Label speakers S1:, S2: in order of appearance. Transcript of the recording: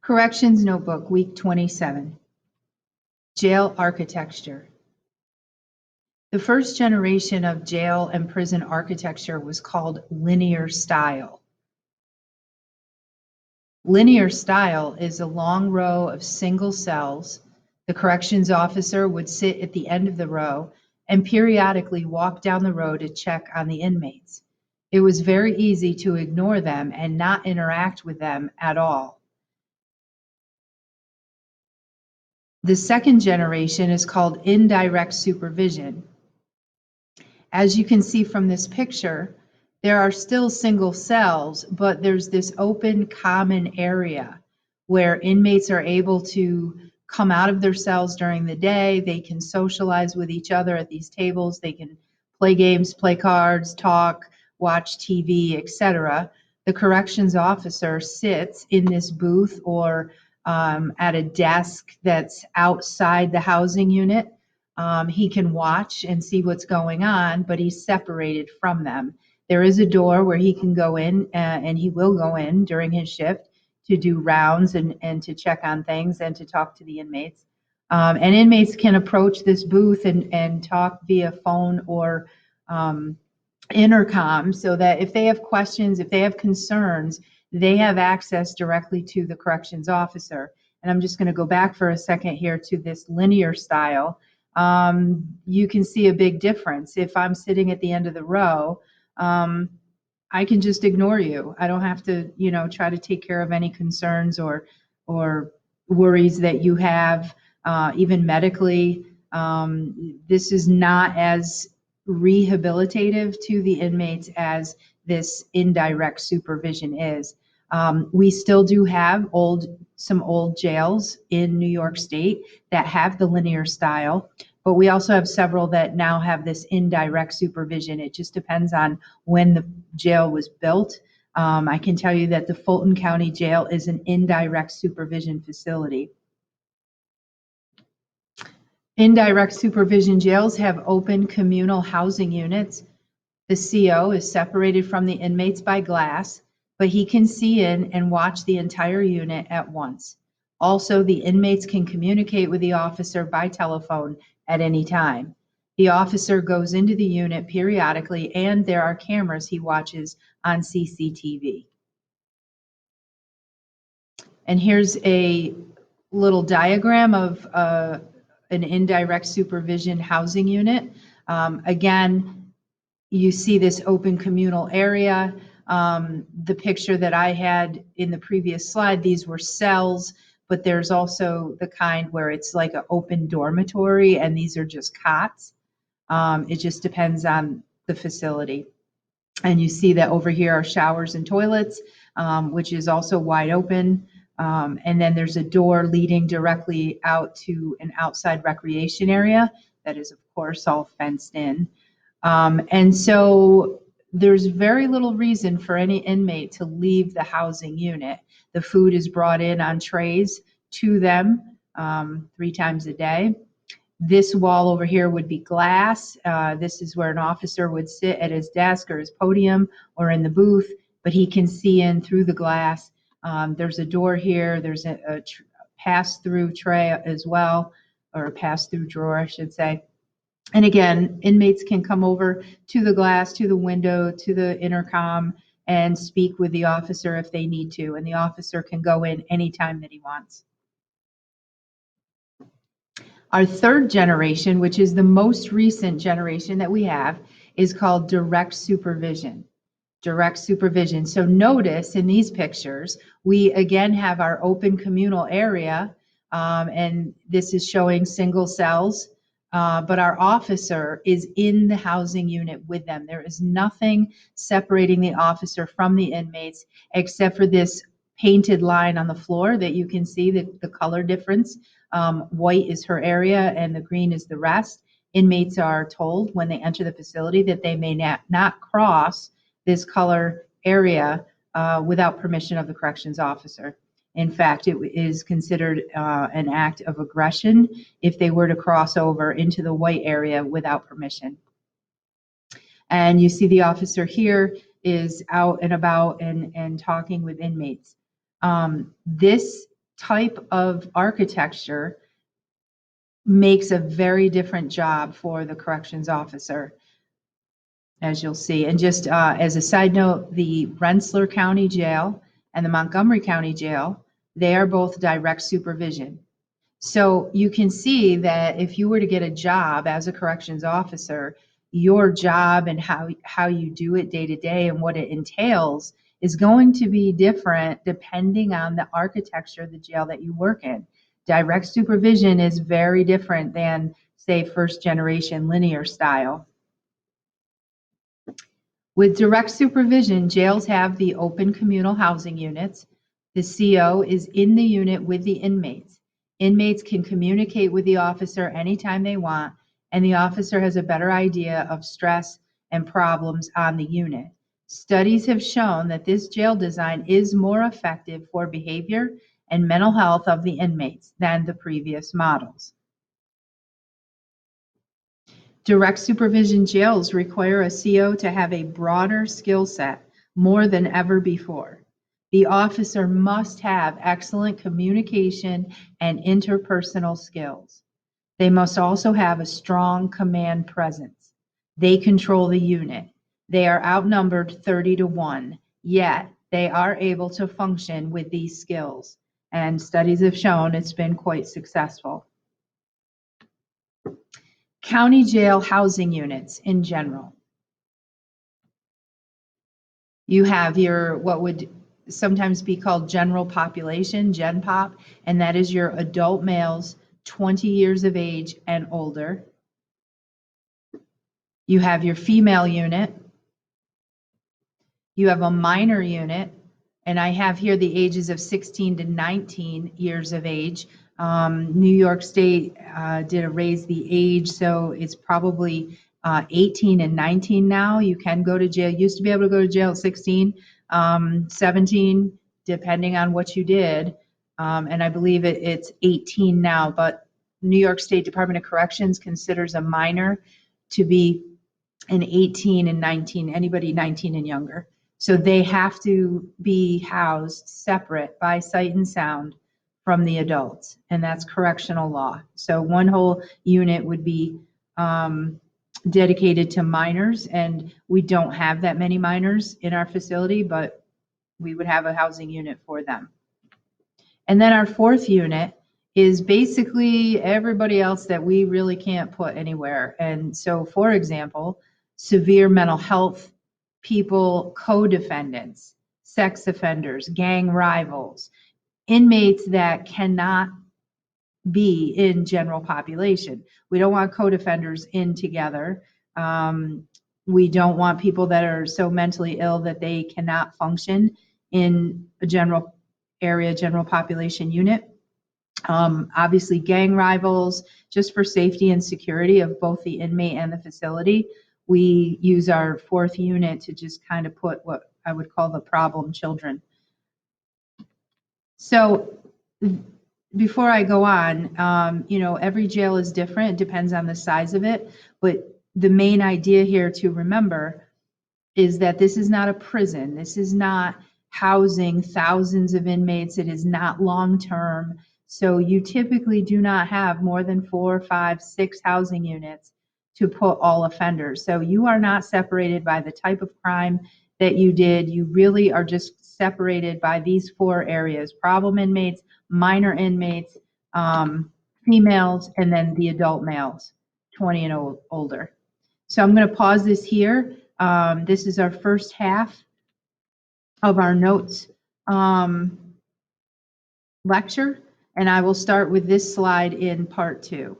S1: Corrections Notebook, Week 27. Jail Architecture. The first generation of jail and prison architecture was called linear style. Linear style is a long row of single cells. The corrections officer would sit at the end of the row and periodically walk down the row to check on the inmates. It was very easy to ignore them and not interact with them at all. The second generation is called indirect supervision. As you can see from this picture, there are still single cells, but there's this open common area where inmates are able to come out of their cells during the day. They can socialize with each other at these tables. They can play games, play cards, talk, watch TV, etc. The corrections officer sits in this booth or at a desk that's outside the housing unit. He can watch and see what's going on, but he's separated from them. There is a door where he can go in, and he will go in during his shift to do rounds and to check on things and to talk to the inmates. And inmates can approach this booth and talk via phone or intercom, so that if they have questions, if they have concerns, they have access directly to the corrections officer. And I'm just going to go back for a second here to this linear style. You can see a big difference. If I'm sitting at the end of the row, I can just ignore you. I don't have to, try to take care of any concerns or worries that you have, even medically. This is not as rehabilitative to the inmates as this indirect supervision is. We still do have some old jails in New York State that have the linear style, but we also have several that now have this indirect supervision. It just depends on when the jail was built. I can tell you that the Fulton County Jail is an indirect supervision facility. Indirect supervision jails have open communal housing units. The CO is separated from the inmates by glass, but he can see in and watch the entire unit at once. Also, the inmates can communicate with the officer by telephone at any time. The officer goes into the unit periodically, and there are cameras he watches on CCTV. And here's a little diagram of an indirect supervision housing unit. Again, you see this open communal area. The picture that I had in the previous slide, these were cells, but there's also the kind where it's like an open dormitory, and these are just cots. It just depends on the facility. And you see that over here are showers and toilets, which is also wide open. And then there's a door leading directly out to an outside recreation area that is, of course, all fenced in. And so there's very little reason for any inmate to leave the housing unit. The food is brought in on trays to them 3 times a day. This wall over here would be glass. This is where an officer would sit at his desk or his podium or in the booth, but he can see in through the glass. There's a door here. There's a pass-through tray as well, or a pass-through drawer, I should say. And again, inmates can come over to the glass, to the window, to the intercom, and speak with the officer if they need to. And the officer can go in anytime that he wants. Our third generation, which is the most recent generation that we have, is called direct supervision. Direct supervision. So notice in these pictures, we again have our open communal area, and this is showing single cells, but our officer is in the housing unit with them. There is nothing separating the officer from the inmates except for this painted line on the floor that you can see the color difference. White is her area and the green is the rest. Inmates are told when they enter the facility that they may not cross this color area without permission of the corrections officer. In fact, it is considered an act of aggression if they were to cross over into the white area without permission. And you see the officer here is out and about and talking with inmates. This type of architecture makes a very different job for the corrections officer, as you'll see. And just as a side note, the Rensselaer County Jail and the Montgomery County Jail, they are both direct supervision. So you can see that if you were to get a job as a corrections officer, your job and how you do it day to day and what it entails is going to be different depending on the architecture of the jail that you work in. Direct supervision is very different than, say, first generation linear style. With direct supervision, jails have the open communal housing units. The CO is in the unit with the inmates. Inmates can communicate with the officer anytime they want, and the officer has a better idea of stress and problems on the unit. Studies have shown that this jail design is more effective for behavior and mental health of the inmates than the previous models. Direct supervision jails require a CO to have a broader skill set more than ever before. The officer must have excellent communication and interpersonal skills. They must also have a strong command presence. They control the unit. They are outnumbered 30-1, yet they are able to function with these skills. And studies have shown it's been quite successful. County jail housing units in general. You have your, what would sometimes be called general population, Gen Pop, and that is your adult males 20 years of age and older. You have your female unit. You have a minor unit, and I have here the ages of 16 to 19 years of age. New York State did raise the age, so it's probably 18 and 19 now. You can go to jail. Used to be able to go to jail at 16, 17, depending on what you did. And I believe it's 18 now, but New York State Department of Corrections considers a minor to be an 18 and 19, anybody 19 and younger. So they have to be housed separate by sight and sound from the adults, and that's correctional law. So one whole unit would be dedicated to minors, and we don't have that many minors in our facility, but we would have a housing unit for them. And then our fourth unit is basically everybody else that we really can't put anywhere. And so, for example, severe mental health people, co-defendants, sex offenders, gang rivals, inmates that cannot be in general population. We don't want co-defenders in together. We don't want people that are so mentally ill that they cannot function in a general area, general population unit. Obviously gang rivals, just for safety and security of both the inmate and the facility. We use our fourth unit to just kind of put what I would call the problem children. So before I go on, every jail is different. It depends on the size of it. But the main idea here to remember is that this is not a prison. This is not housing thousands of inmates. It is not long-term. So you typically do not have more than 4, 5, 6 housing units to put all offenders. So you are not separated by the type of crime that you did. You really are just separated by these 4 areas: problem inmates, minor inmates, females, and then the adult males, 20 and older. So I'm going to pause this here. This is our first half of our notes lecture, and I will start with this slide in part 2.